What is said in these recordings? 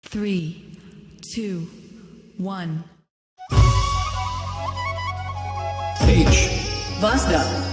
3, 2, 1. H. Vazda.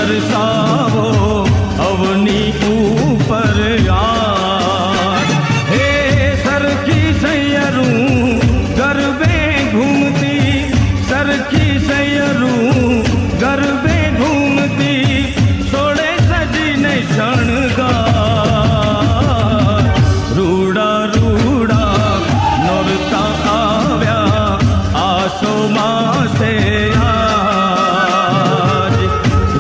બરસાવો Avani ઉપર યાર હે સરખી સૈયરું ગરબે ઘૂમતી સરખી સૈયરું ગરબે ઘૂમતી સોળે સજીને શણગાર રૂડા રૂડા નોરતા આવ્યા આસો માસે આજ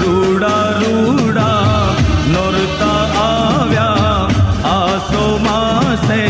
રૂડા રૂડા નોરતા આવ્યા આસો માસે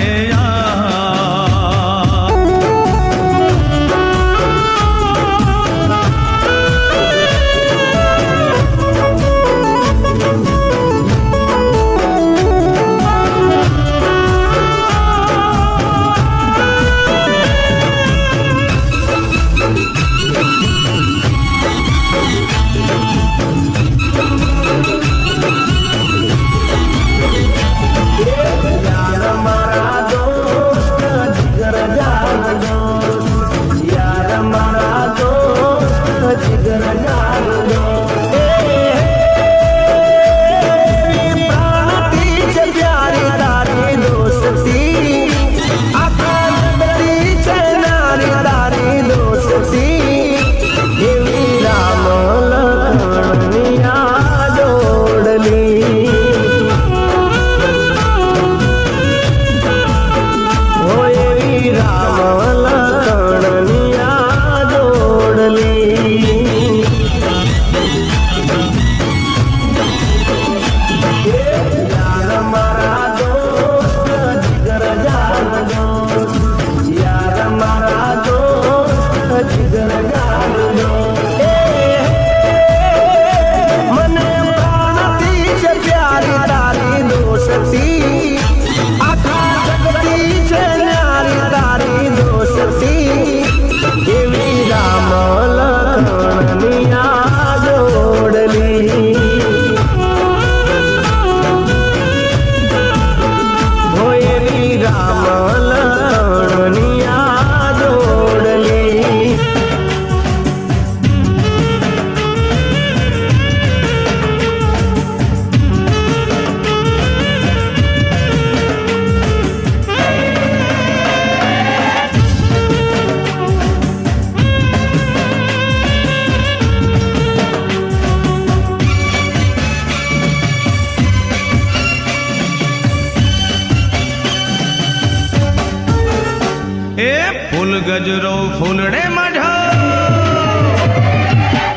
ફૂલ ગજરો ફૂલડે મઢો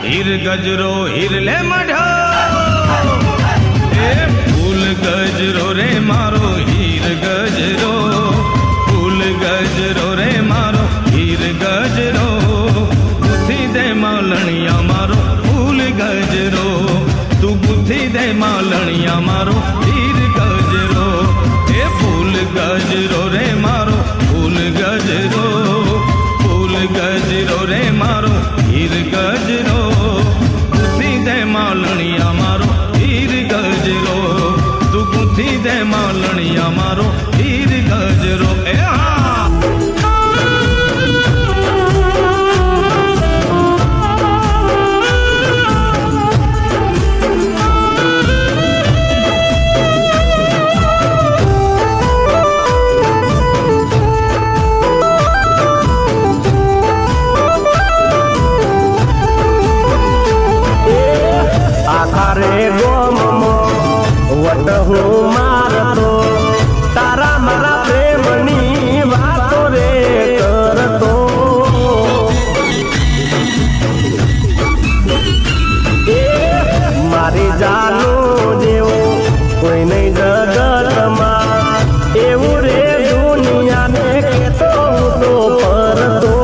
હીર ગજરો હીરલે મઢો એ ફૂલ ગજરો રે મારો હીર ગજરો ફૂલ ગજરો રે મારો હીર ગજરો ગુથી દે માલણિયા મારો ફૂલ ગજરો તું ગુથી દે માલણિયા મારો હીર ગજરો એ ફૂલ ગજરો રે મારો ફૂલ ગજરો ફૂલ ગજરો રે મારો હીર ગજરો ગુથી દે માલણિયા મારો હીર ગજરો તું ગુથી દે માલણિયા મારો હીર ગજરો એ હું મારતો તારા મારા પ્રેમની વાતો રે કરતો મારી જાનું જેવો કોઈ નહીં જગતમાં એવું રે દુનિયાને કેતો હું તો પરતો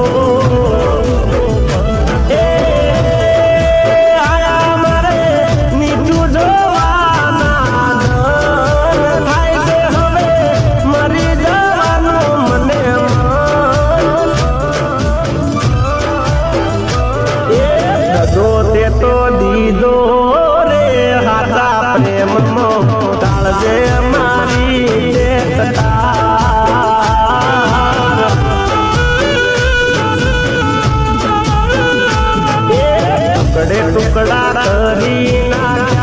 તો દીધો રે હાથા પ્રેમનો તાળજે મારી ટુકડે ટુકડા કરી નાખે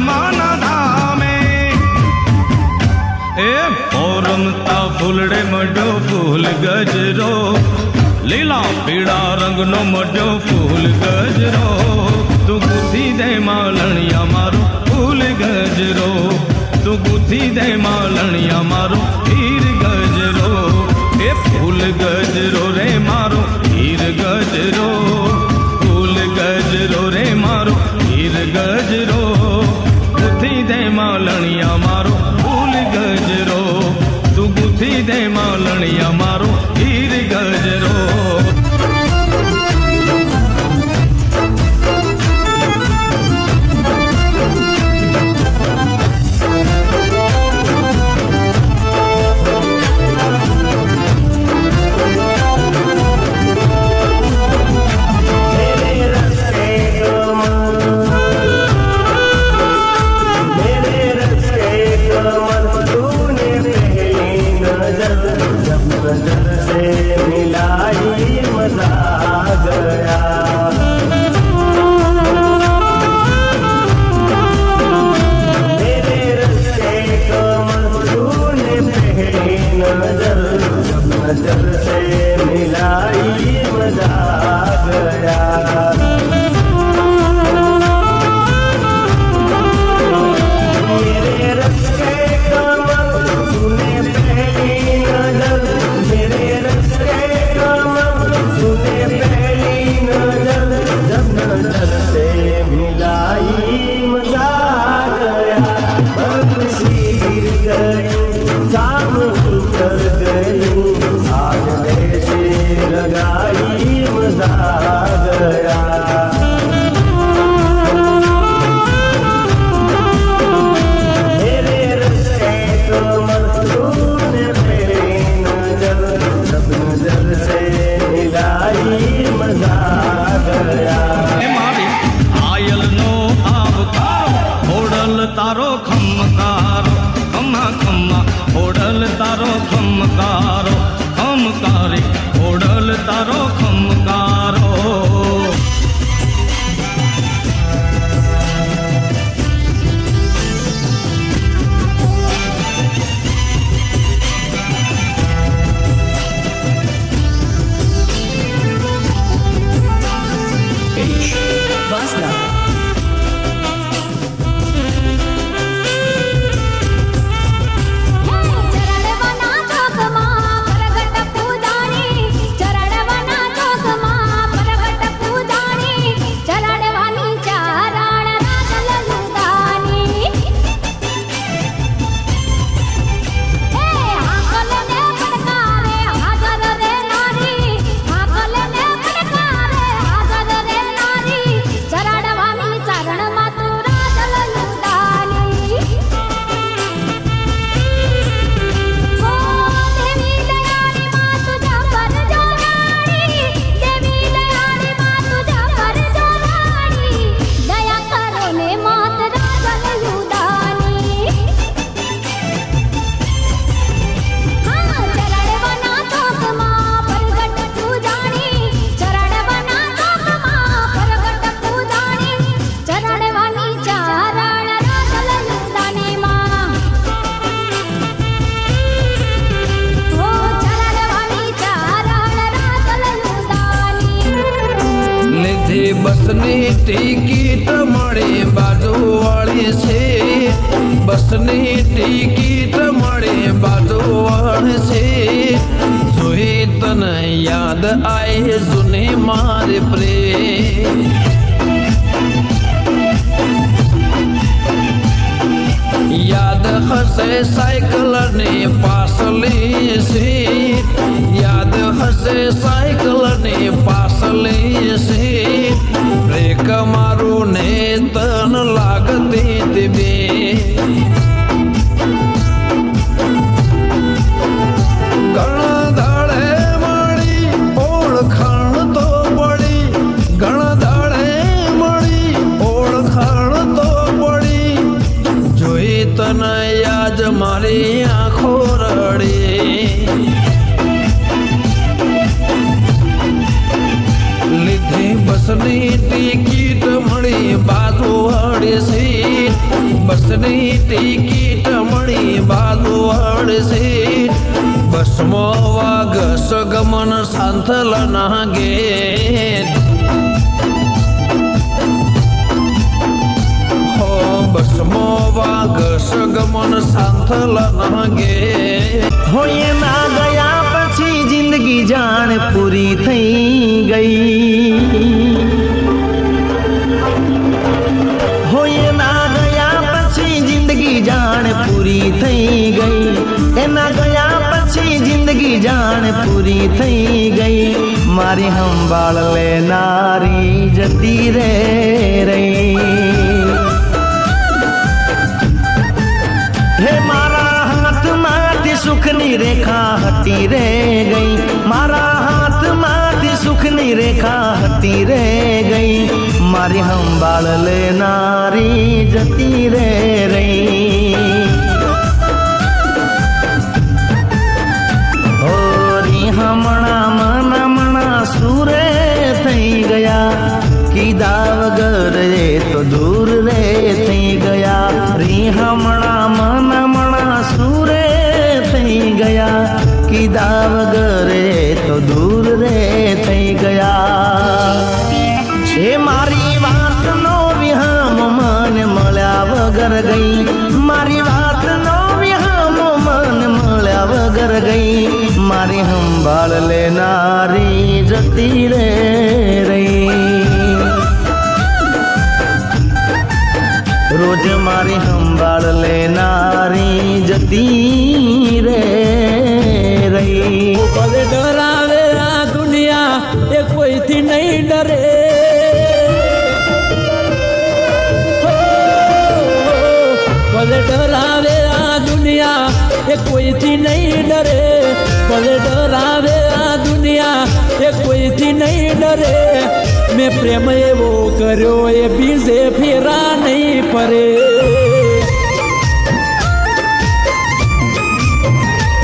માના ધામે એ ઓરમતા ફૂલડે મડ્યો ફૂલ ગજરો લીલા પીળા રંગનો મડ્યો ફૂલ ગજરો તું ગુથી દે માલણિયા મારો ફૂલ ગજરો તું ગુથી દે માલણિયા મારો હીર ગજરો એ ફૂલ ગજરો રે મારો હીર ગજરો ફૂલ ગજરો રે મારો હીર ગજરો ગુથી દે માલણિયા મારો ફૂલ ગજરો તું ગુથી દે માલણિયા મારો હીર ગજરો તારો ખમકારો ખમ્મા ખમ્મા ઓડલ તારો ખમકારો ખમકારી ઓડલ તારો ખમકારો H. Vasna. બસની ટિકિટ મળે બાજુવાળી છે બસની ટિકિટ મળે બાજુવાળી છે જોઈ તને યાદ આય જૂને મારે પ્રેમ યાદ હશે સાયકલ ને પાસલી સીટ યાદ હશે સાયકલ ને પાસલી સીટ બ્રેક મારું ને તન લાગતી તે બે ઘણા દાડે મળી ઓળખાણ તો પડી ઘણા દાડે મળી ઓળખાણ તો પડી જોઈ તને યાદ મારી આંખો રડે લીધી બસની ટિકિટ મળી બાજુ હળી સીટ બસની ટિકિટ મળી બાજુ હળી સીટ બસમાં વાગ સગમન સાંથલના ગેટ બસમાં વાગ સગમન સાંથલના ગેટ હોય ના ગયા પછી જિંદગી જાણ પૂરી થઈ ગઈ હોય ના ગયા પછી જિંદગી જાણ પૂરી થઈ ગઈ એના ગયા પછી જિંદગી જાણ પૂરી થઈ ગઈ મારી સંભાળ લેનારી જતી રે રહી હે મારા હાથમાંથી સુખની રેખા હટી રે ગઈ મારા હાથમાંથી સુખની રેખા હટી રે ગઈ મારી સંભાળ લેનારી જતી રે રહી હોરી હમણાં સુરે થઈ ગયા કીધા વગર એ તો દૂર રે થઈ ગયા રી હમણાં સુરે થઈ ગયા કીધા વગર એ તો દૂર રે થઈ ગયા એ મારી વાતનો વિહામ મને મળ્યા વગર ગઈ મારી વાતનો વિહામ મને મળ્યા વગર ગઈ મારી સંભાળ લેનારી જતી રે રહી રોજ મારી સંભાળ લેનારી જતી રે રહી ભલે ડરાવે આ દુનિયા એ કોઈથી નહીં ડરે ભલે ડરાવે આ દુનિયા એ કોઈથી નહીં ડરે ભલે ડરાવે આ દુનિયા એ કોઈથી નહીં ડરે મેં પ્રેમ એવો કર્યો એ બીજે ફેરા નહીં ફરે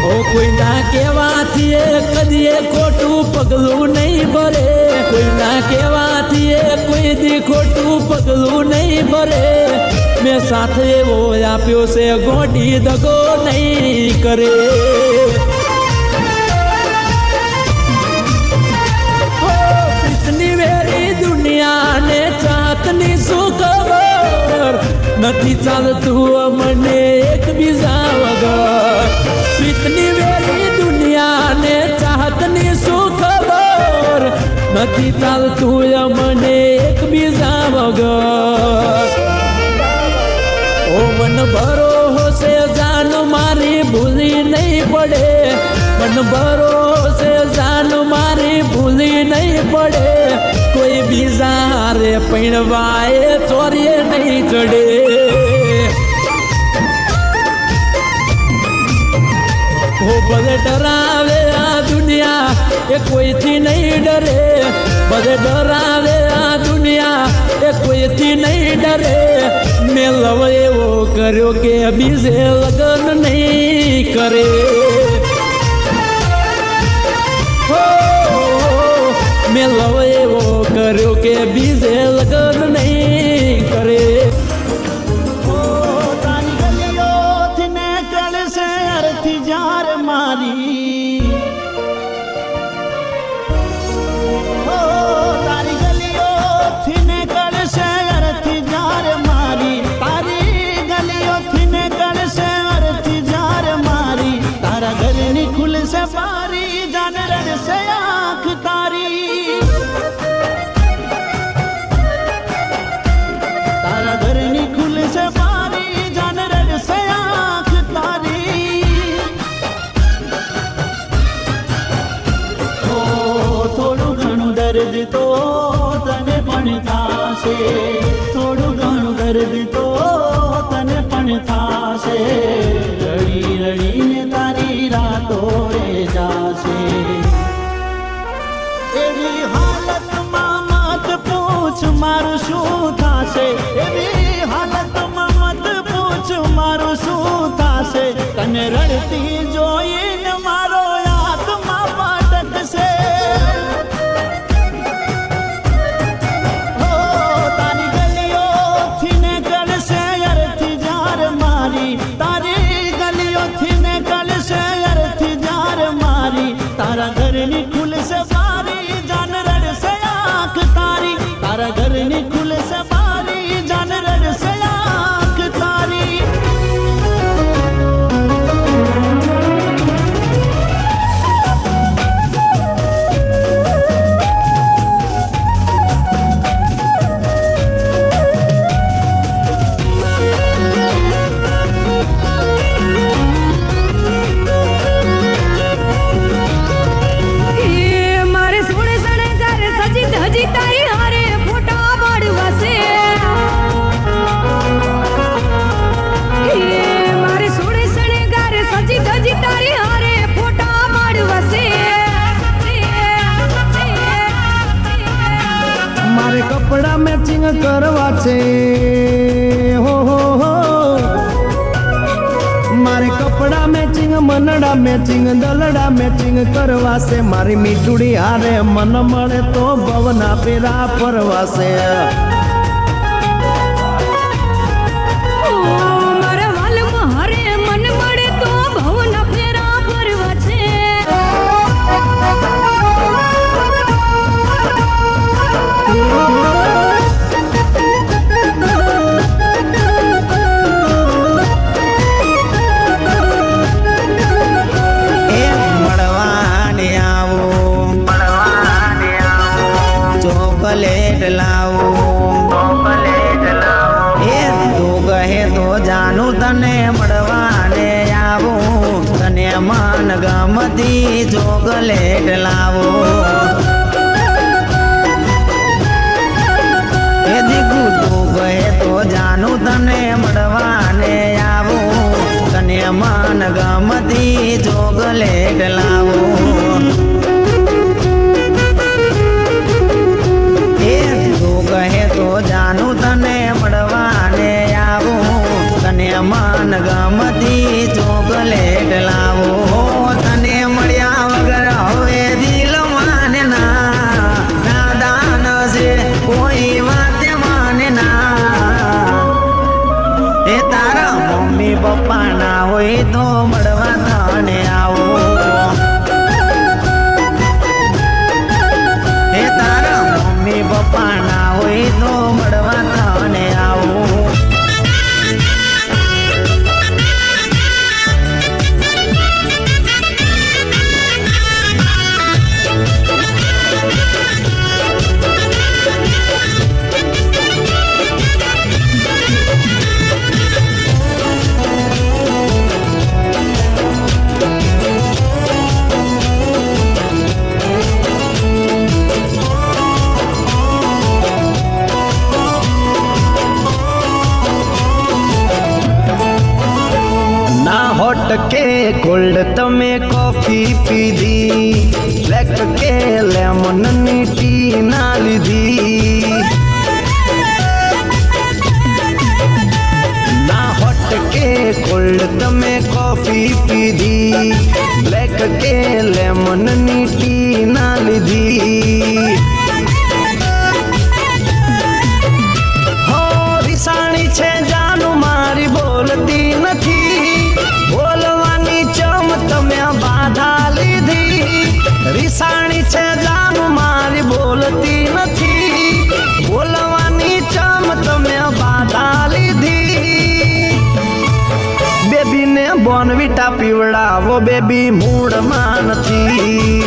ઓ કોઈ ના કહેવાથી એ કદી ખોટું પગલું નહીં ભરે કોઈ ના કહેવાથી એ કોઈ દી ખોટું પગલું નહીં ભરે મેં સાથ એવો આપ્યો છે ગોડી દગો નહીં કરે પ્રીતની વેરી દુનિયાને ચાતની શું ખબર નથી ચાલતું મને એકબીજા વગર પ્રીતની વેરી દુનિયાને ચાહતની શું ખબર નથી ચાલતું મને એકબીજા વગર ઓ મન ભરોસે જાન મારી ભૂલી નહીં પડે મન ભરોસે જાન મારી ભૂલી નહીં પડે કોઈ બીજા રે પૈણવાએ ચોરીએ નહીં ચડે ઓ ભલે ડરાવે આ દુનિયા એ કોઈથી નહીં ડરે ભલે ડરાવે આ દુનિયા એ કોઈથી નહીં ડરે મેં લવ એવો કર્યો કે બીજે લગ્ન નહીં કરે મેં લવ એવો કર્યો કે બીજે લગ્ન નહીં કરે તારી ગલીઓથી ને કળશે અરથી જાર મારી તારી ગલીઓથી ને કળશે અરથી જાર મારી તારી ગલીઓથી ને કળશે અરથી જાર મારી તારા ઘરની ખુલશે બારી જાન રડશે આંખ તારી તારા ઘરની ખુલશે બારી જાન રડશે આંખ તારી ઓ થોડું ઘણું દર્દ તો તને પણ થાશે થોડું ઘણું દર્દ તો તને પણ થાશે રડી રડીને તારી રાતો રે જાશે એવી હાલતમાં મત પૂછ મારું શું થાશે એવી હાલતમાં મત પૂછ મારું શું થાશે તને રડતી જોઈને મારો આત્મા પાટકશે ઓ મેચિંગ કરવા છે હો મારે કપડા મેચિંગ મનડા મેચિંગ દલડા મેચિંગ કરવા છે મારી મીઠુડી હારે મન મળે તો ભવના પેરા ફરવા છે મારા વાલમાં હારે મન મળે તો ભવના ફેરા ફરવા છે ચોકલેટ લાવું એ તું કહે તો જાનું તને મળવાને આવું તને મન ગમતી ચોકલેટ લાવું એ દીકુ તું કહે તો જાનું તને મળવાને આવું તને મન ગમતી ચોકલેટ લાવું કહે તો જાનું તને મળવાને આવું તને મન ગમતી ચોકલેટ લાવું તને મળ્યા વગર હવે દિલ માને ના દાન છે કોઈ વાત માને ના એ તારા મમ્મી પપ્પા ના હોય તો મળવા તને આવું એ તારા મમ્મી પપ્પા ના હોય તો મળવા તને આવું હોટ કે કોલ્ડ તમે કોફી પીધી બ્લેક કે લેમન ની ટી ના લીધી ના હોટ કે કોલ્ડ તમે કોફી પીધી બ્લેક કે લેમન ની ટી ના લીધી હો રિસાણી છે જાનું મારી બોલતી નથી બોલવાની ચમ તમે બાધા લીધી રિસાણી છે જાનું મારી બોલતી નથી બોલવાની ચમ તમે બાધા લીધી બેબીને બોર્નવિટા પીવડાવો બેબી મૂડમાં નથી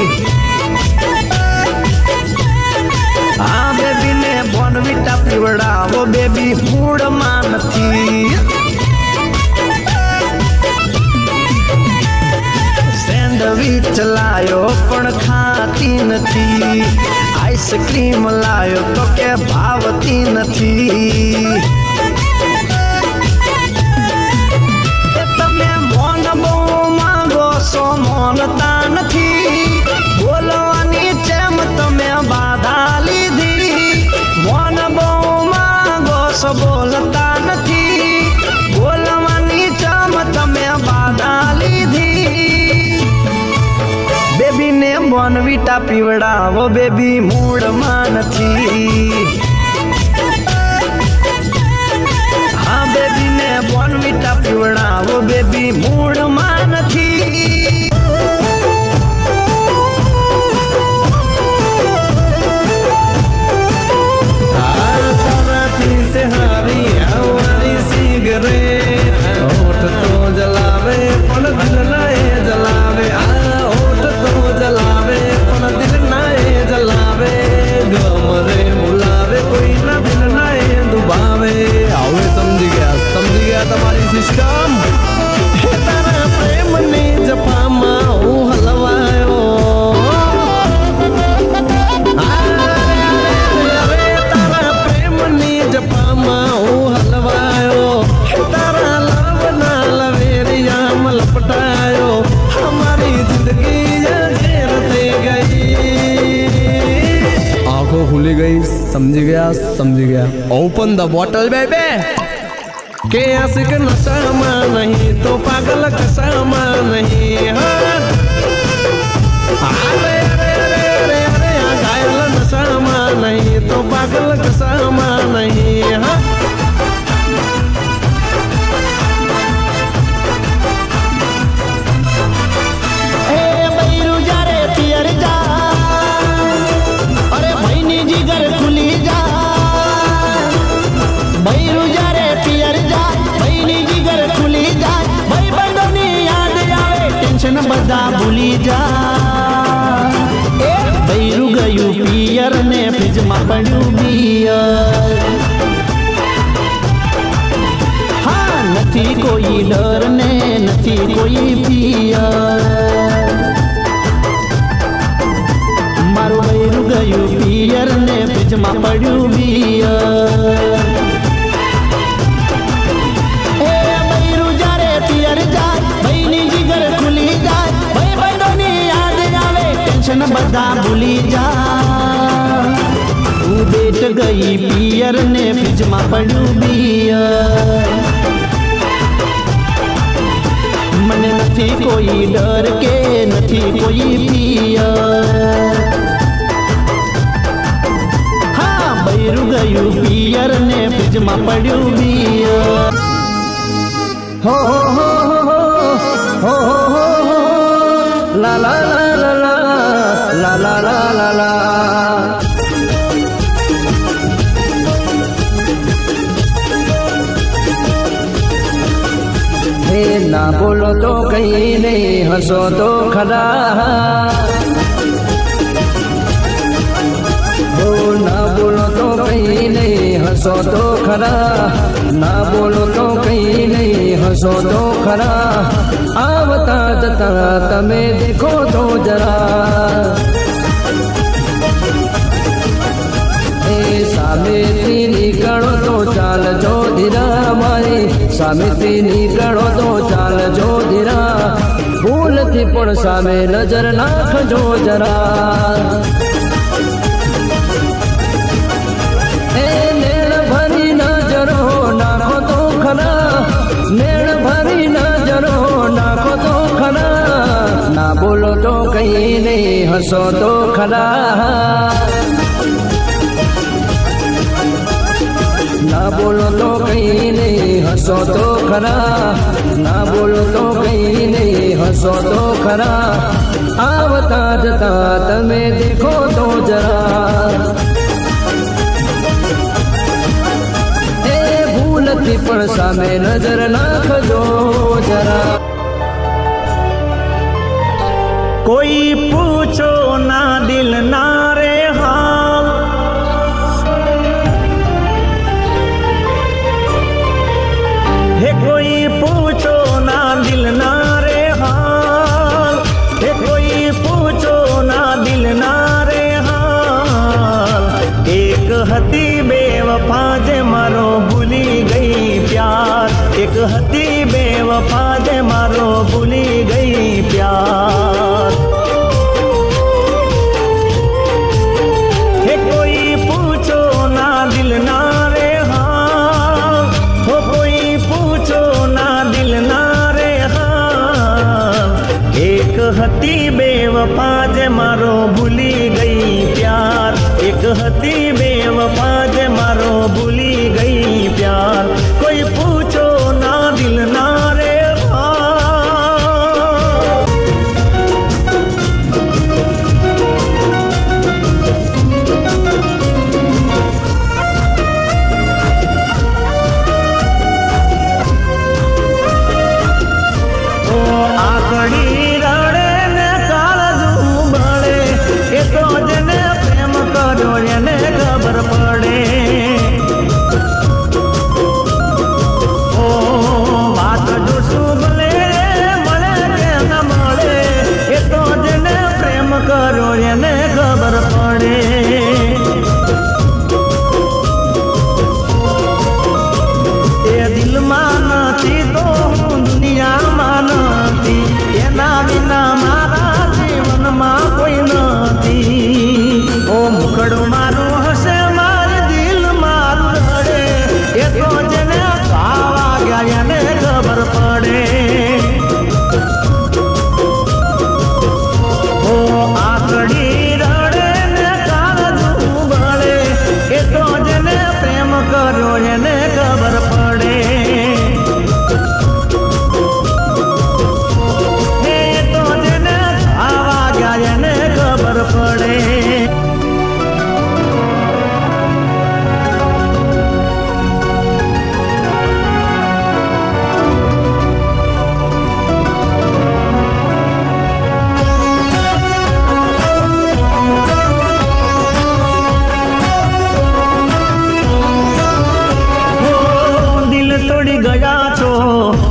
હા બેબીને બોર્નવિટા પીવડાવો બેબી મૂડમાં નથી સેન્ડવિચ લાયો પણ ખાતી નથી આઈસ્ક્રીમ લાયો તો કે ભાવતી નથી તમે મોન બહુ માંગો છો મોનતા નથી બોલવાની જેમ તમે બાધા લીધી મોન બહુ માંગો છો બોલતા નથી બોલવાની જેમ તમે બાધા લીધી બેબીને બોર્નવિટા પીવડાવો બેબી મૂડમાં નથી હા બેબીને બોર્નવિટા પીવડાવો બેબી મૂડમાં નથી તારાથી સે હારી આવવાની સિગરેટ હોઠ તો જલાવે પણ દિલ ના એ જલાવે હોઠ તો જલાવે પણ દિલ ના એ જલાવે ગમ રે समझ गया ओपन द बॉटल बेबे के आशिक नशाમાં નહીં તો પાગલ કશામાં નહીં અરે આ ઘાયલ નશામાં નહીં તો પાગલ કશામાં નહીં એ બૈરું જ્યારે પિયર જાય અરે ભાઈની જીગર ખુલી જાય બૈરું જ્યારે પિયર જાય ભાઈની જીગર ખુલી જાય ભાઈ બંધોની યાદ આવે ટેન્શન બધા ભૂલી જાય એ બૈરું ગયું પિયર ને ફ્રીજમાં પડ્યું બિયર હા નથી કોઈ ડર ને નથી કોઈ પિયર મારું બૈરું ગયું પિયર ને ફ્રીજમાં પડ્યું બિયર એ બૈરું જ્યારે પિયર જાય ભાઈની જીગર ખુલી જાય ભાઈ બંધોની યાદ આવે ટેન્શન બધા ભૂલી જાય તું બેટ ગઈ પિયર ને ફ્રીજમાં પડ્યું બિયર મને નથી કોઈ ડર કે નથી કોઈ પિયર હા બૈરું ગયું પિયર ને ફ્રીજમાં પડ્યું બિયર हो हो हो हो हो हो हो हो ला ला ला ला ला ला ला ला ला हे ना बोलो तो कहीं नहीं हंसो तो खड़ा हो ना बोलो तो कहीं नहीं हंसो तो खरा ना बोलो तो कहीं नहीं हंसो तो खरा आवता जता તમે દેખો તો જરા એ સામેથી નીકળો તો ચાલજો ધીરા મારી સામેથી નીકળો તો ચાલજો ધીરા ભૂલથી પણ સામે નજર નાખજો જરા नेण भरी नजरो नाखो तो खरा नेण भरी नजरो नाखो तो खरा ना बोलो तो कहीं नहीं हंसो तो खरा ना बोलो तो कहीं नहीं हंसो तो खरा ना बोलो तो कहीं नहीं हंसो तो खरा आवता जता તમે દેખો તો જરા ભૂલથી પણ સામે નજર નાખજો જરા कोई पूछो ना दिल ना रे हाल हे कोई पूछो ना दिल ना रे हाल हे कोई पूछो ना दिल ना रे हाल एक हती बेवफा जे मारो भूली गई प्यार एक हती बेवफा जे मारो भूली गई प्यार हे कोई पूछो ना दिल ना रे हाल हो कोई पूछो ना दिल ना रे हाल एक हती बेवफा जे मारो भूली गई प्यार एक हती बेवफा जे मारो भूली गई प्यार कोई पूछो ना दिल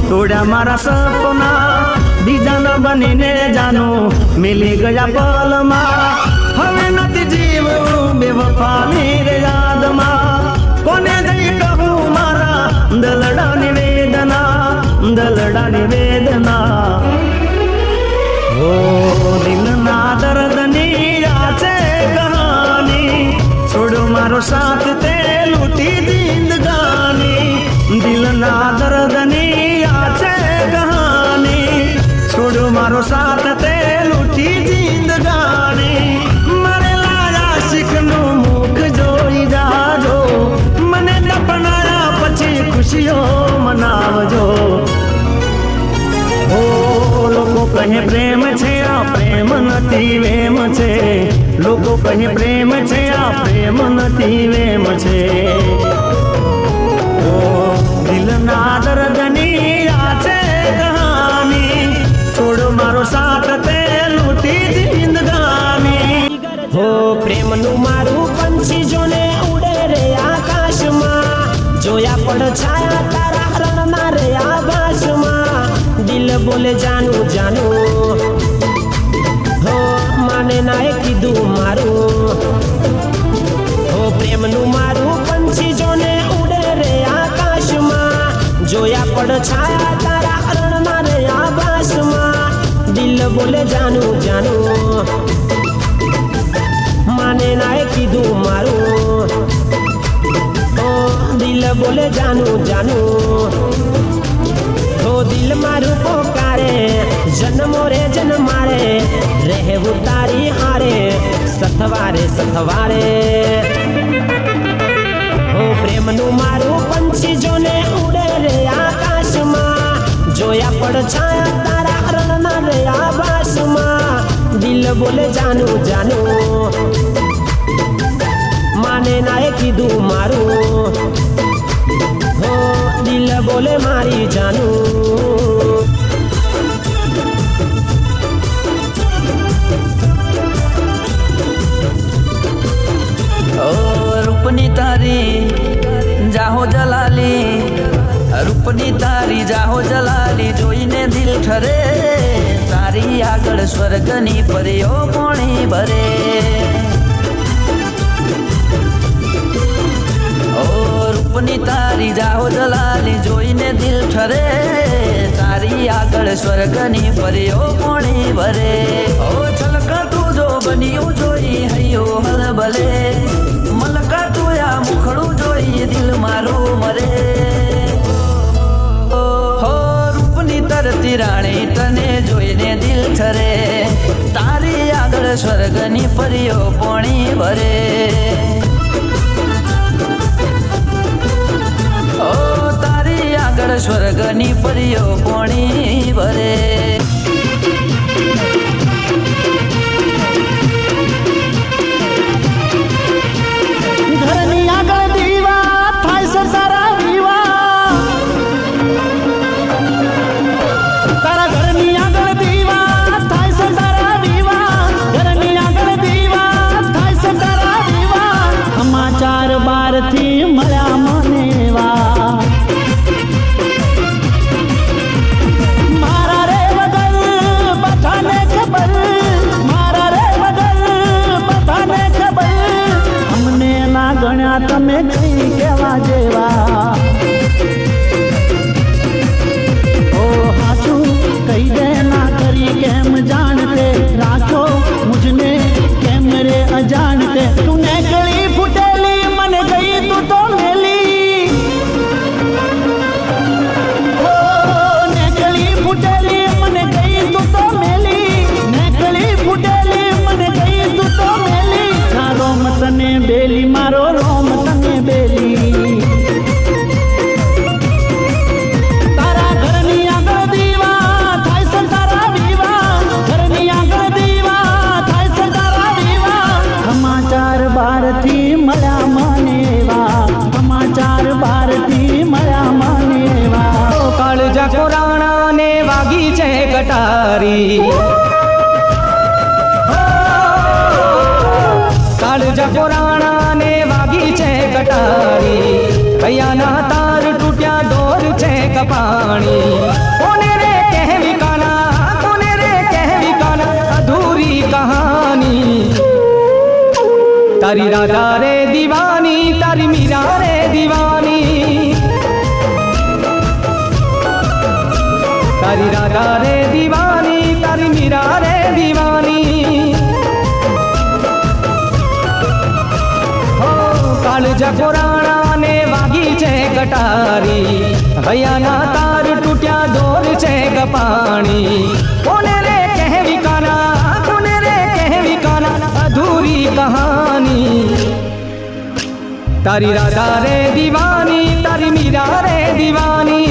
તોડ્યા મારા સપના બીજાના બનીને જાનું મિલી ગયા પલમાં હવે નથી જીવવું બેવફાની રે યાદમાં કોને જઈ કહું મારા દલડાની વેદના ઓ દિલના દર્દની આ છે કહાની છોડો મારો સાથ તે લૂટી જિંદગાની દિલના દર્દની આ છે કહાની છોડો મારો સાથ તે લૂટી જિંદગાની મરેલા આશિકનું મુખ જોઈ જાજો મને દફનાયા પછી ખુશીઓ મનાવજો ઓ લોકો કહે પ્રેમ છે આ પ્રેમ નથી વેમ છે લોકો કહે પ્રેમ છે આ પ્રેમ નથી વેમ છે ઓ દિલના દર્દની આ છે કહાની છોડો મારો સાથ તે લૂટી જિંદગાની હો પ્રેમનું મારું પંછી જોને ઉડે રે આકાશમાં જોયા પડ છાયા તારા રણના રે આભાસમાં દિલ બોલે જાનું જાનું હો માને નાએ કીધું મારું હો પ્રેમનું મારું પંછી જોને ઉડે રે આકાશમાં જોયા પડ છાયા તારા રણના રે આભાસમાં દિલ બોલે જાનું જાનું માને નાએ કીધું મારું ઓ દિલ બોલે જાનું જાનું ઓ દિલ મારું પોકારે જન્મો રે જન્મારે રહેવું તારી હારે સથવારે સથવારે ઓ પ્રેમનું મારું પંછી જોને ઉડે રે આકાશમાં જોયા પડ છાયા તારા રણના રે આભાસમાં દિલ બોલે જાનું જાનું માને નાએ કીધું મારું હો દિલ બોલે મારી જાનું ઓ રૂપની તારી જાહો જલાલી રૂપની તારી જાહો જલાલી જોઈને દિલ ઠરે તારી આગળ સ્વર્ગની પરીઓ પોણી ભરે ઓ રૂપની તારી જાહો જલાલી જોઈને દિલ ઠરે તારી આગળ સ્વર્ગની પરીઓ પોણી ભરે ઓ છલકતું જો બન્યું જોઈ હૈયો હલબલે મલકાતું આ મુખડું જોઈ દિલ મારું મરે હો રૂપની તરતી રાણી તને જોઈને દિલ ઠરે તારી આગળ સ્વર્ગની પરીઓ પોણી ભરે ઓ તારી આગળ સ્વર્ગની પરીઓ પોણી ભરે ઘરની આગળ દીવા થાય છે તારા વિવાહ તારા ઘરની આગળ દીવા થાય છે તારા વિવાહ ઘરની આગળ દીવા થાય છે તારા વિવાહ સમાચાર બારથી મળ્યા મને વા મારા રે વગર બધાને ખબર મારા રે વગર બધાને ખબર અમને ના ગણ્યા તમે કઈ કેવા જેવા ઓ હાચું કઈ દે ના કરી કેમ જાણતે રાખો મુझने કેમ રે અજાણતે તું નીકળી ફૂટેલી મને ગઈ તું તો મેલી ઓ નીકળી ફૂટેલી મને ગઈ તું તો મેલી નીકળી ફૂટેલી મને ગઈ તું તો મેલી ના રોમ તને બેલી મારો રોમ તને બેલી તારા ઘરની આગળ દીવા થાય છે તારા વિવાહ ઘરની આગળ દીવા થાય છે તારા વિવાહ સમાચાર બારથી મળ્યા મને વા સમાચાર બારથી મળ્યા મને વા કાળજા કોરાણા ને વાગી છે કટારી કાળજા કોરાણા ને વાગી છે કટારી કયાના તાર તૂટ્યા દોર છે पानी। कोने रे कहवी काना, कोने रे कहवी काना अधूरी कहानी। तारी राधा रे दीवानी, तारी मीरा रे दीवानी। तारी राधा रे दीवानी, तारी मीरा रे दीवानी। हो काळजा कोराणा ने वागी छे कटारी, हयाना तार टूट्या दोर छे कपाणी। कोने रे कहवी काना, कोने रे कहवी काना अधूरी कहानी। तारी राधा रे दीवानी, तारी मीरा रे दीवानी।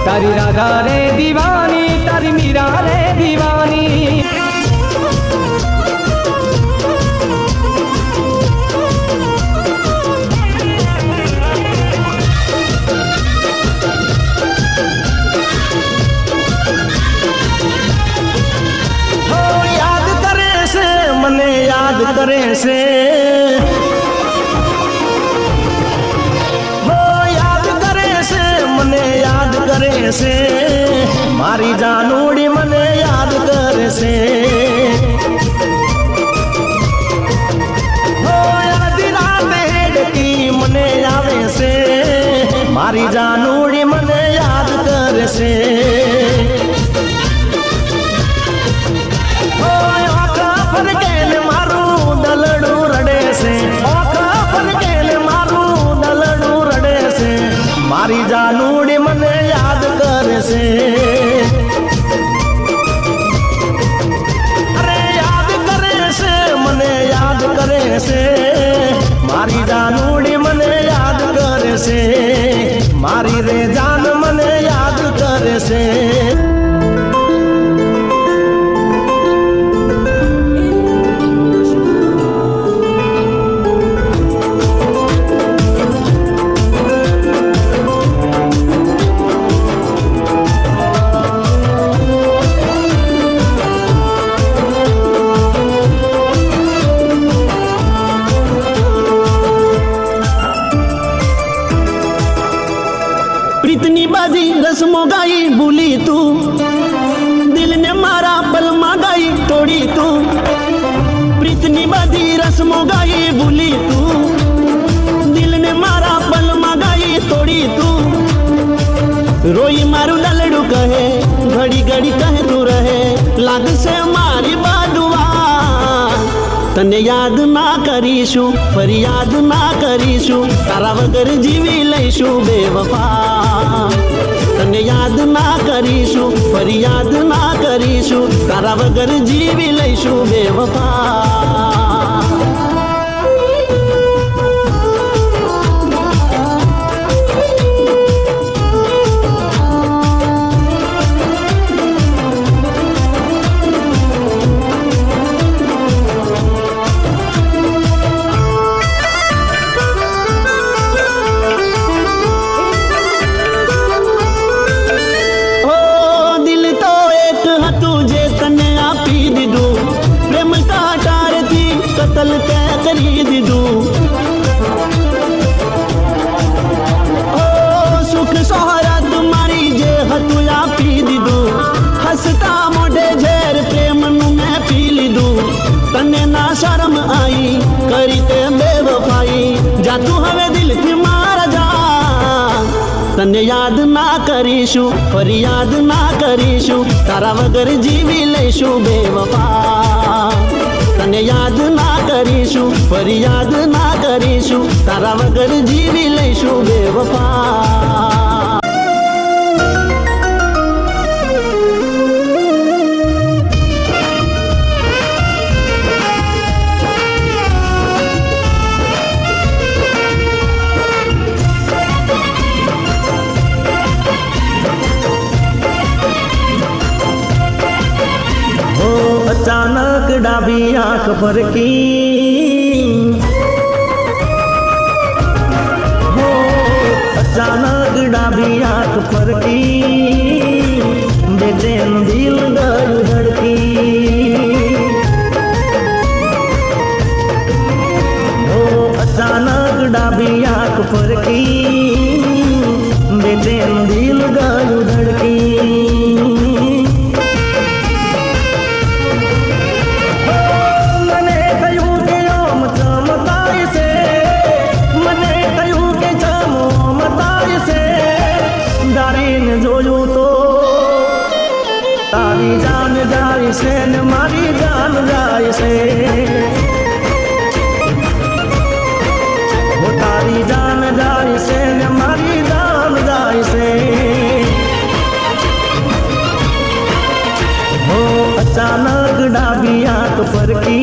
तारी राधा रे दीवानी, तारी मीरा रे दीवानी। हो याद करे से मने याद करे से, हो याद करे से मने याद करे से, मारी जानूड़ी मने याद करे से। हो आधी रात हेडकी मने आवे से, मारी जानूड़ी मने याद करे से। हो आँखा पर गेल मारू दलड़ू रड़े से, आँखा पर गेल मारू दलड़ू रड़े से, मारी जानूड़ी मने याद करे से। अरे याद करे से मने याद करे से, मारी जानूड़ी मने याद करे से, मारी रे जान मने याद करे से। प्रीतनी बाजी रस्मों गाई भूली तू, दिल ने मारा पल गाई तोड़ी तू। प्रीतनी बाजी रस्मों गाई भूली तू, दिल ने मारा पल गाई तोड़ी तू। रोई मारू ललड़ू कहे, घड़ी घड़ी कहे तू रहे, लाग से मारी बादुआ। तने याद ना करीशू, फरियाद ना करीशू, तारा वगर जीवी लईशू बेवफा। तने याद ना करीशू, फरियाद ना करीशू, तारा वगर जीवी लईशू बेवफा। कतल ते करी दीदू। ओ सुख सहारा तुम्हारी जे हतुया पी दीदू। हसता मोढ़े झेर प्रेम नु मैं पी लीदू। तने ना शर्म आई करी ते बेवफाई, जा तू हवे दिल थी मार जा। तने याद ना करीशू, फरियाद ना करीशू, तारा वगर जीवी लेशू बेवफा। तने याद ना करीशू, फरियाद ना करीशू, तारा वगर जीवी लेशू बेवफा। अचानक डाबी आंख फरकी, हो अचानक डाबी आंख फरकी, बेचैन दिल दर धड़की। हो अचानक डाबी आंख आंख पर की बेचैन दिल गयो धड़की मने कह्યું કે આમ ચમતાય છે મને કह्યું કે ચમતાય છે દારીને જોયું તો તારી જાન જાય છે ને મારી જાન જાય છે वो तारी जान जाय से ने मारी जान जाय से हो अचानक डाबी आंख पर की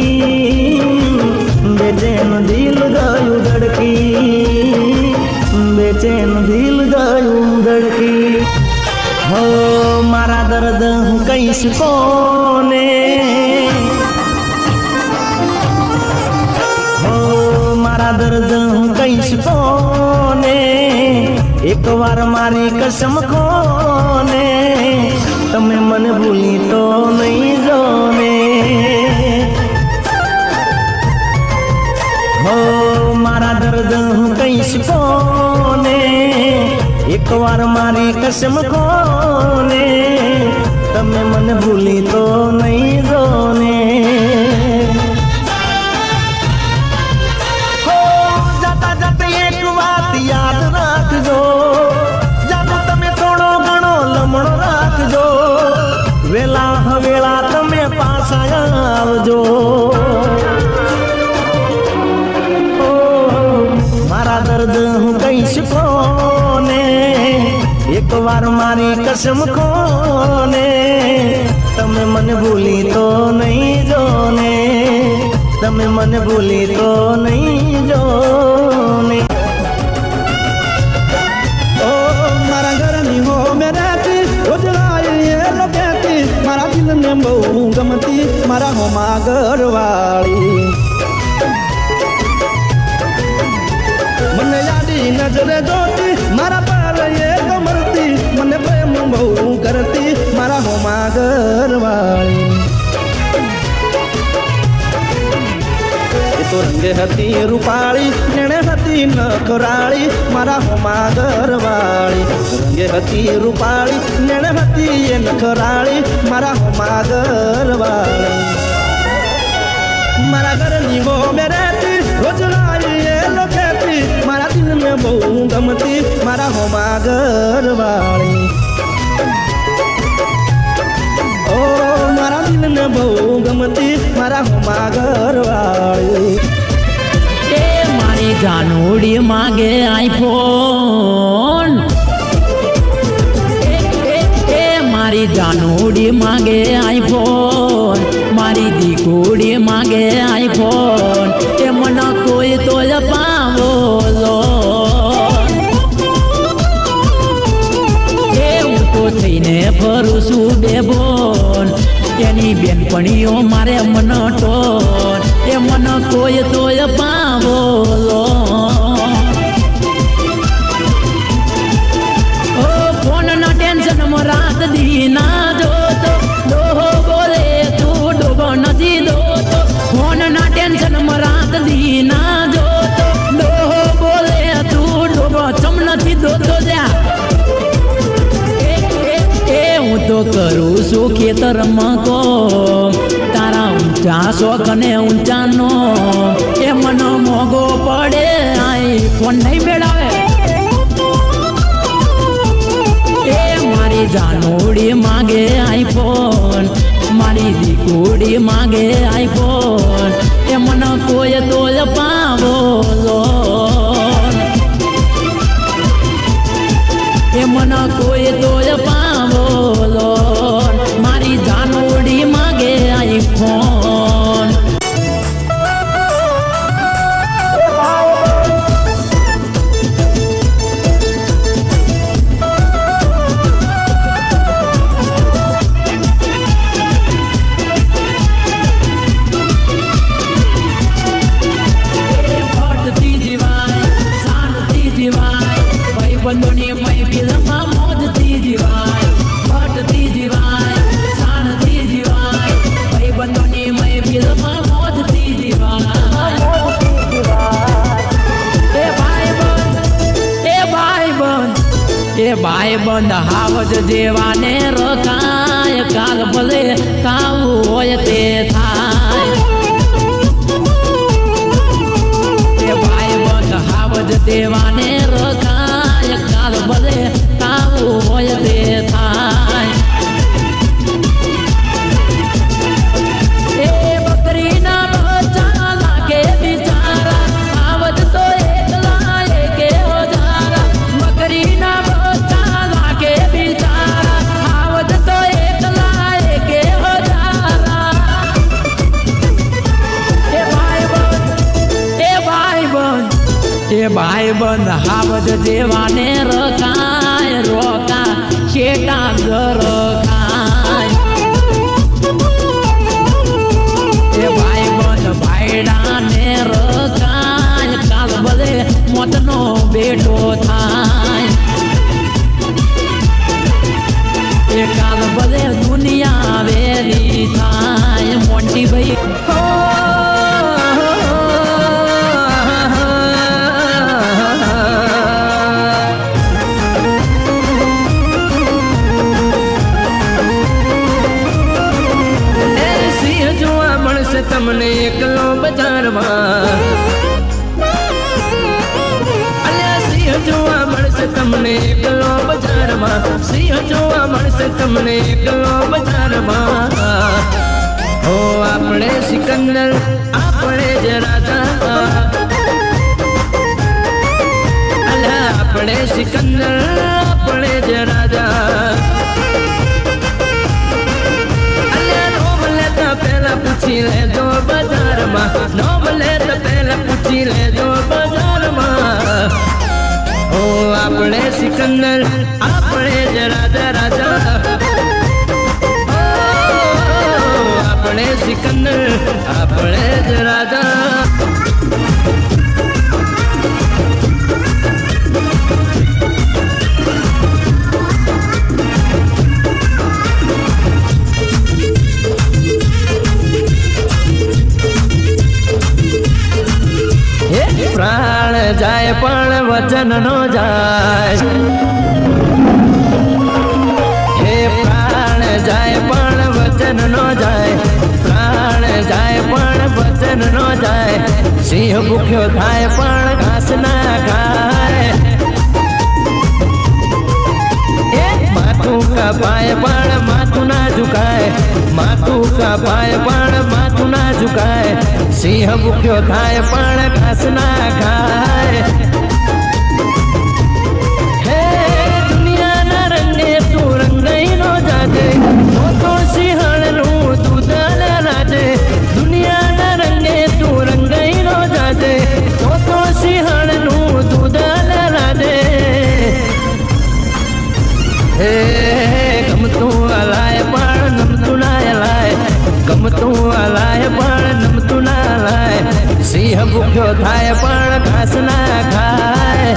बेचैन दिल गयो धड़की बेचैन दिल गयो धड़की हो मारा दर्द हूँ कईस कोने मारा दर्द हूँ कईस कोने एक बार मारी कसम खोने तमे मन भूली तो नहीं जोने हो मारा दर्द हूँ कईस कोने एक बार मारी कसम खोने तमे मन भूली तो नहीं जोने याद राखजो जादू तमे थोड़ो घणो लमणो राखजो वेला हवेला तमे पासा आवजो ओ मारा दर्द हूँ कईस कोने एक बार मारी कसम खोने तमे मन भूली तो नहीं जोने तमे मन भूली तो नहीं जोने मारा दिल ने बहु गमती मारा होमा घरवाली मने यादी नजरे जोती मारा पर ये गमरती मने प्रेम बहु करती मारा होमा घरवाली तो रंगे हती रूपाली नेणे हती नखराली मारा होमा घरवाली रंगे हती रूपाली नेणे हती ये नखराली मारा होमा घरवाली मारा घर नीवो में रहती रोज लाई ये लोकेती मारा दिल में बहु गमती मारा होमा घरवाली ओ मारा दिल ने बहु गमती मारा होमा घरवाली ए मारी जानोड़ी मांगे आईफोन ए मारी जानोड़ी मांगे आईफोन मारी दीकोड़ी मांगे आईफोन ए मना कोई तो पावो लो તો થઈને ફરું છું બેબોન એની બેનપણીઓ મારે મન ટોન એ મન કોઈ તોય પાવો ઓ ફોનના ટેન્શનમાં રાત દી ના જોતો ડોહો બોલે તું ડોબો નથી દોતો ફોનના ટેન્શનમાં રાત દી ના જોતો ડોહો બોલે તું ડોબો ચમ નથી દોતો જા હું તો કરું છું ખેતરમાં કો તારા ઊંચા શોખ ને ઊંચાનો એ મને મોગો પડે આઈ ફોન નહીં મેળાવે એ મારી જાનોડી માગે આઈફોન મારી દીકુડી માગે આઈફોન એ મને કોઈ તોય પાવો એ મને કોઈ તોય પાવો મારી જાનોડી માગે આઈફોન ભાઈ બંધ હાવજ જેવાને રખાય કાલ ભલે કાવું હોય તે થાય એ ભાઈ બંધ હાવજ દેવાને રખાય કાલ ભલે કાવું હોય તે થાય એ બકરીના બચ્ચા લાગે બિચારા આવત તો એકલા એકે ઓજારા બકરીના બચ્ચા લાગે બિચારા આવત તો એકલા એકે ઓજારા એ ભાઈ બંધ હાવજ દેવાને રખાય રોકા શેટા રખાય એ ભાઈ બંધ ભાઈડાને રખાય કાલ ભલે મોતનો બેટો થાય એ કાલ ભલે દુનિયા વેરી થાય મોટી ભાઈ તમને એકલો બજારમાં અલ્યા સિંહ જોવા મળશે તમને એકલો બજારમાં સિંહ જોવા મળશે તમને એકલો બજારમાં હો આપણે સિકંદર આપણે જ રાજા અલ્યા આપણે સિકંદર આપણે જ રાજા પેલા પૂછી લેજો બજારમાં નો મળે તો પેલા પૂછી લેજો બજારમાં ઓ આપણે સિકંદર આપણે જ રાજા રાજા આપણે સિકંદર આપણે જ રાજા પ્રાણ જાય પણ વચન નો જાય હે પ્રાણ જાય પણ વચન નો જાય પ્રાણ જાય પણ વચન નો જાય સિંહ ભૂખ્યો થાય પણ ઘાસ ના ખાય માથું કપાય પણ માથું ના ઝુકાય માથું કપાય પણ માથું ના ઝુકાય સિંહ ભૂખ્યો થાય પણ ઘાસ ના ખાય હે દુનિયાના રંગે તું રંગાઈ નો જાજે તો સિંહણનું દૂધ લાજે દુનિયાના રંગે તું રંગાઈ નો જાજે તો સિંહણનું દૂધ લાજે હે ગમતું અલાય પણ નમતું ના અલાય ગમતું અલાય પણ નમતું ના લાય સિંહ ભૂખ્યો થાય પણ ઘાસ ના ખાય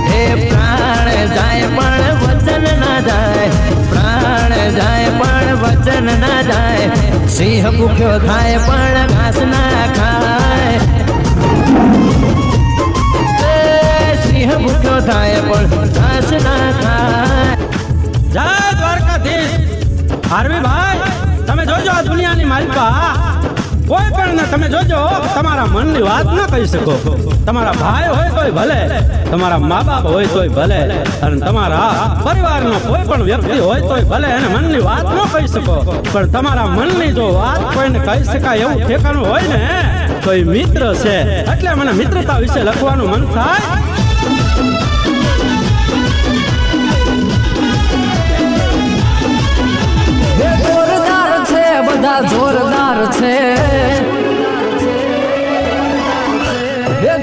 હે પ્રાણ જાય પણ વચન ના જાય પ્રાણ જાય પણ વચન ના જાય સિંહ ભૂખ્યો થાય પણ ઘાસ ના ખાય સિંહ ભૂખ્યો થાય પણ ઘાસ ના ખાય જય દ્વારકાધીશ હાર્વી ભાઈ તમે જોજો આ દુનિયાની માલિકા કોઈ પણ ને તમે જોજો તમારા મનની વાત ન કહી શકો તમારા ભાઈ હોય તોય ભલે તમારા મા બાપ હોય તોય ભલે અને તમારા પરિવારનો કોઈ પણ વ્યક્તિ હોય તોય ભલે એને મનની વાત ન કહી શકો પણ તમારા મનની જો વાત કોઈને કહી શકાય એવું ઠેકાણું હોય ને તો એ મિત્ર છે એટલે મને મિત્રતા વિશે લખવાનું મન થાય જોરદાર છે બધા જોરદાર છે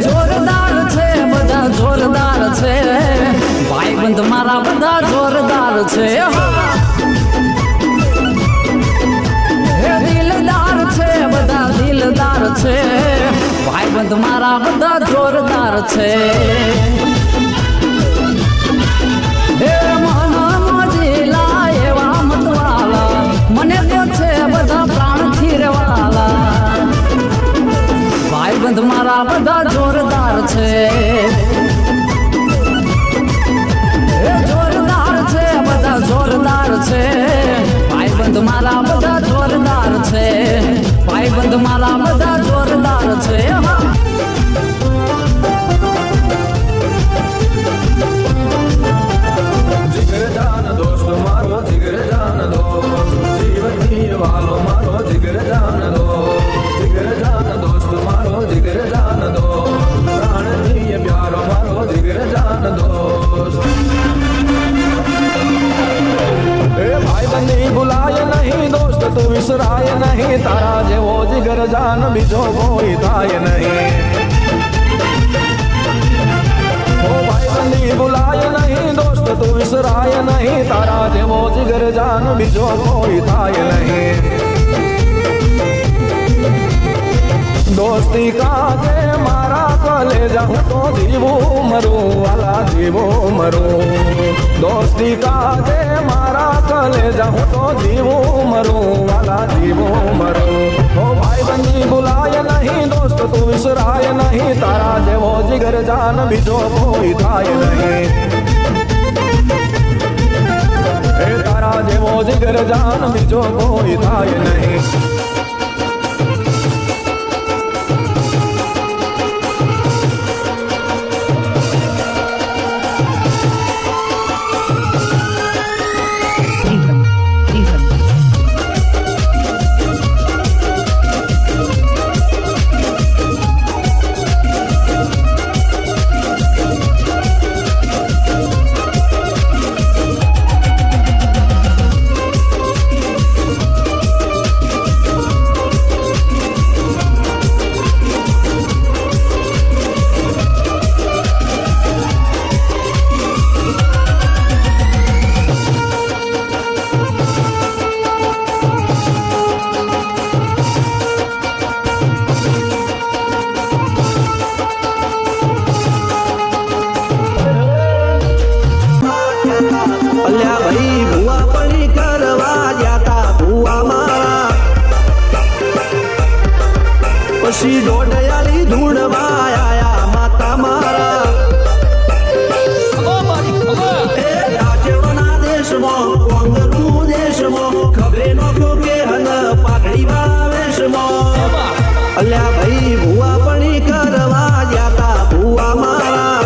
જોરદાર છે બધા જોરદાર છે ભાઈ બંધ મારા બધા જોરદાર છે દિલદાર છે બધા દિલદાર છે ભાઈ બંધ મારા બધા જોરદાર છે મને તો છે બધા પ્રાણ થી રેવાલા ભાઈ બંધ મારા બધા જોરદાર છે એ જોરદાર છે બધા જોરદાર છે ભાઈબંધ મારા બધા જોરદાર છે ભાઈબંધ મારા બધા જોરદાર છે હા જીગર જાન દોસ્ત મારો જીગર જાન દોસ્ત જીવથી વાલો મારો જીગર જાન દોસ્ત મારો જીગર જાન દોસ્ત પ્રાણથી પ્યારો મારો જીગર જાન દોસ્ત એ ભાઈબંધી ભૂલાય નહીં દોસ્ત તું વિસરાય નહીં તારા જેવો જીગર જાન બીજો કોઈ થાય નહીં ઓ ભાઈબંધી ભૂલાય નહીં દોસ્ત તું વિસરાય નહીં તારા જેવો જીગર જાન બીજો કોઈ થાય નહીં દોસ્તી કાજે મારા કલેજા હું તો જીવું મરું વાલા જીવું મરું દોસ્તી કાજે મારા કલેજા હું તો જીવું મરું વાલા જીવું મરું ઓ ભાઈબંધી ભૂલાય નહીં દોસ્ત તું વિસરાય નહીં તારા જેવો જીગર જાન બીજો કોઈ થાય નહીં એ તારા જેવો જીગર જાન બીજો કોઈ થાય નહીં પછી ડોડયાલી ધૂણવા આયા માતા મારા રાજ્યના દેશમાં કોંગનું દેશમાં ખબરે નો કે હન પાઘડી વાવેશમાં અલ્યા ભાઈ ભૂવા પણી કરવા જાતા ભૂવા મારા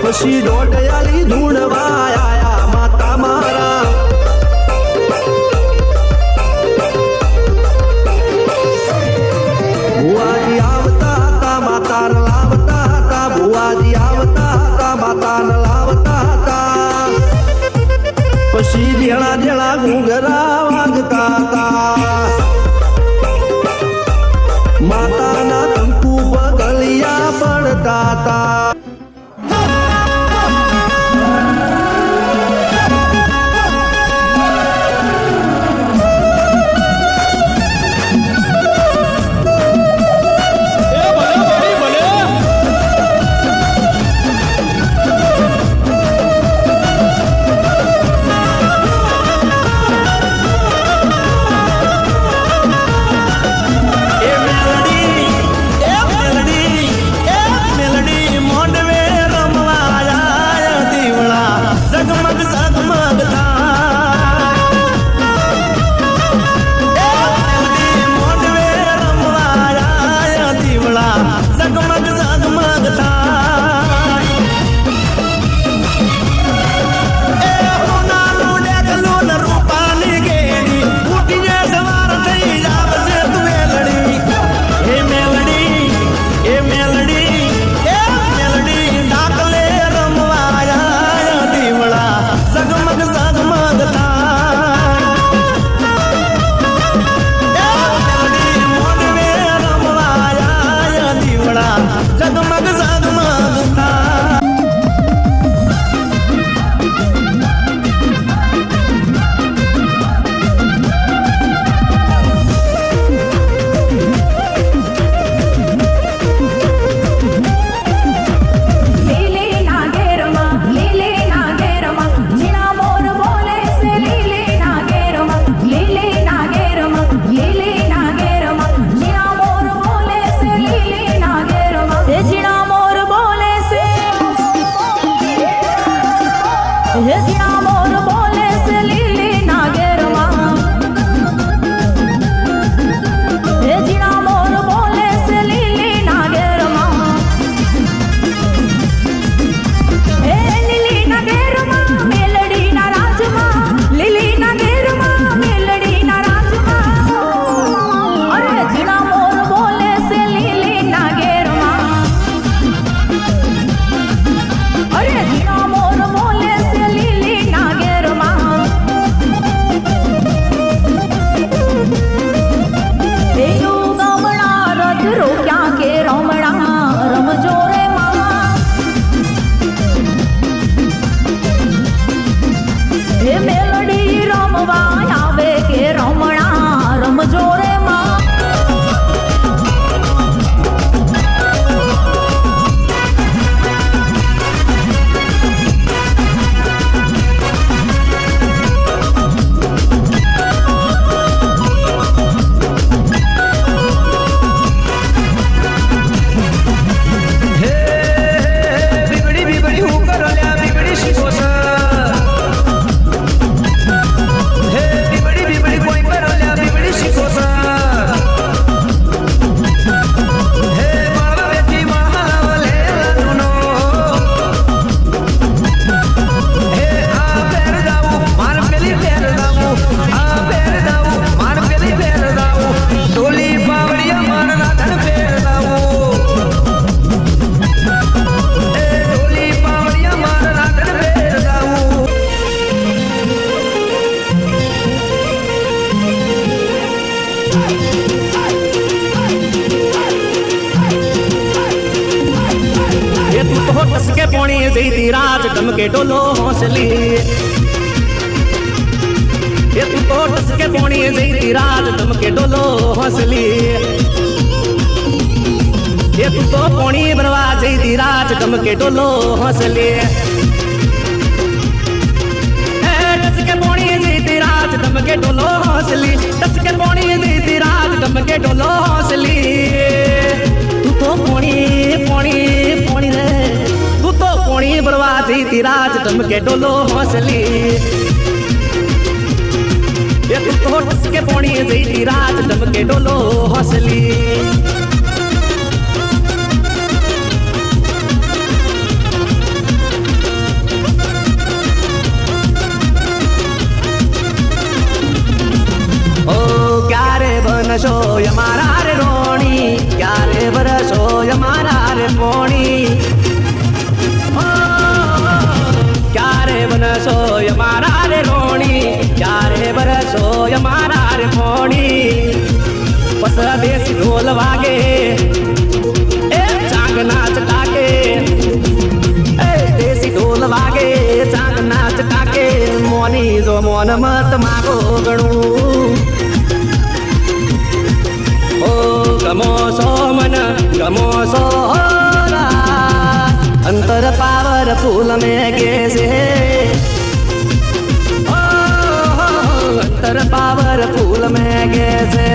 પછી ડોડયાલી ધૂણવા આયા માતા મારા ભુવાજી આવતા હતા માતા લાવતા હતા ભુવાજી આવતા હતા માતા લાવતા હતા પછી જેણા જેણા ઘૂંઘરા વાગતા હતા માતાના કંકુ પગલિયા પડતા હતા जैती राज गमके डोलो हौसली ये तू तो टस के पोणी जैती राज गमके डोलो हौसली ये तू तो पोणी बनवा जैती राज गमके डोलो हौसली टस के पोणी जैती राज गमके डोलो हौसली टस के पोणी जैती राज गमके डोलो हौसली तू तो पोणी पोणी पोणी रे तू तो पोणी बनवा जैती राज गमके डोलो हौसली ये तू तो टस के पोणी जैती राज गमके डोलो हौसली बनशो यमारा रे रोणी क्यारे बरसो यमारा रे पोणी क्यारे बनसो यमारा रे रोणी क्यारे बरसो यमारा रे पोणी बस देसी ढोल वागे ए चांग नाच टाके ए देसी ढोल वागे चांग नाच टाके मोनी जो मोन मत मागो गणू ओ गमो सो मन गमो सो अंतर पावर फूल में गेसे ओ अंतर पावर फूल में गेसे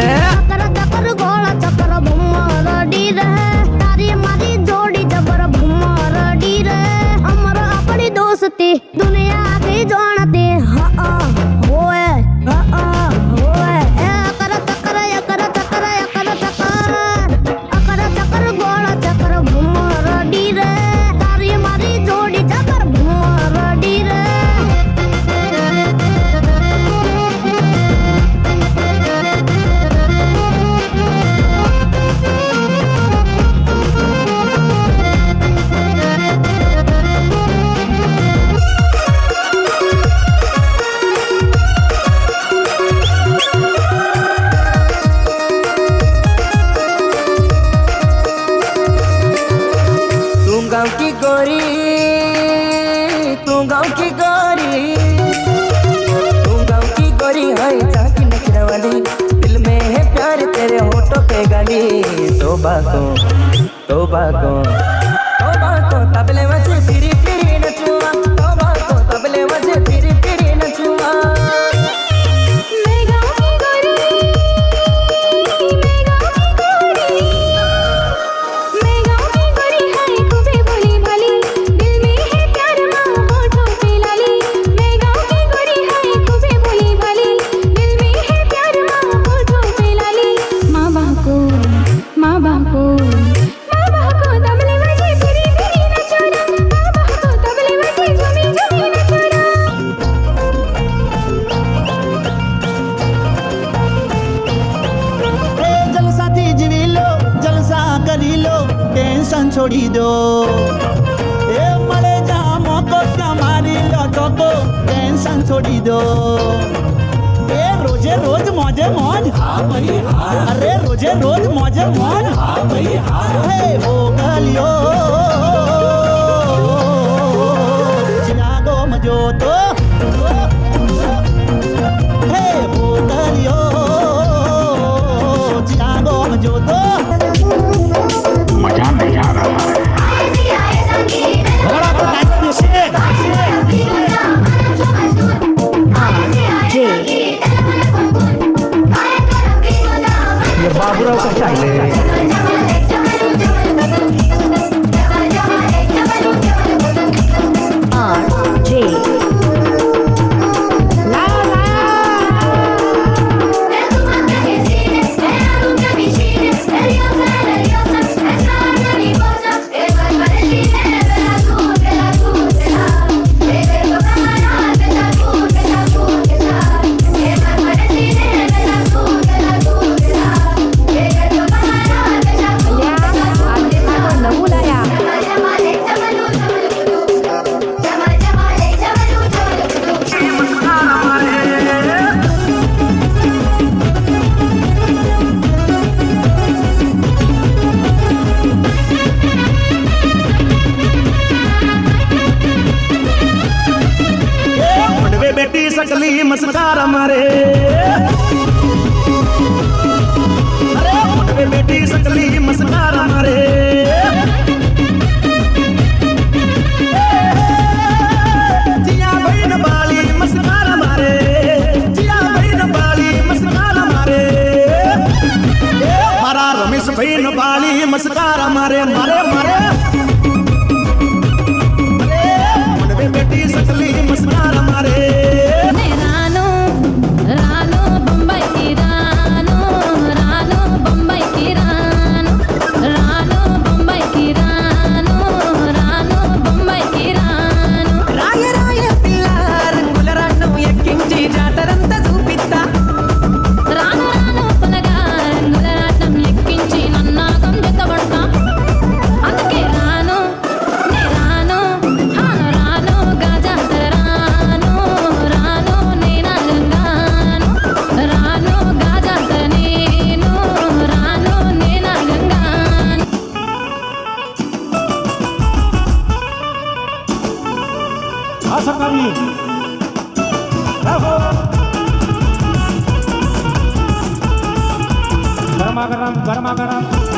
चक्कर चक्कर गोला चक्कर भुम्मर डी रहे तारी मारी जोड़ी जबर भुम्मर डी रहे हमर अपनी दोस्ती दुनिया की जानते होए होए कर चक्कर कर चक्कर कर चक्कर चक्कर गोला चक्कर भुम्मर डी रहे तारी मारी जोड़ी जबर भुम्मर डी रहे तू गाँव की गोरी है झांकी नखरे वाली दिल में है प्यार तेरे होठों पे गाली तोबा को तबले वजे फिरी फिरी नचुआ तोबा को तबले वजे फिरी फिरी नचुआ छोड़ी दो ए मले जामो को मारी लो को टेंशन छोड़ी दो ए रोजे रोज मौजे मौज अरे रोजे रोज मौजे मौज हे वो गलियो जागो मजो तो हे वो गलियो जागो मजो तो मजा नहीं आ रहा है बाबूराव का चाहिए Yeah. मस्कार मारे अरे मोटे बेटी सकली मस्कार मारे जिया बहन बाली मस्कार मारे जिया बहन बाली मस्कार मारे मारा रमेश बहन बाली मस्कार मारे मारे मारे बेटी सकली मस्कार मारे रानो रानो बम्बई की रानो रानो बम्बई की रानो रानो बम्बई की रानो रानो बम्बई की रानो రాయ రాయ పిల్ల రంగుల రాట్నం ఎక్కించి జాతరంతా చూపిస్తా రాను రాను పలగా రంగులరాట్నం ఎక్కించి నన్నాగం జతబడతా అందుకే రాను నే రాను హాను రాను గాజాత రాను రాను నేనా గంగాను రాను గాజాత నేను రాను నేనా గంగాను ગરમા ગરમ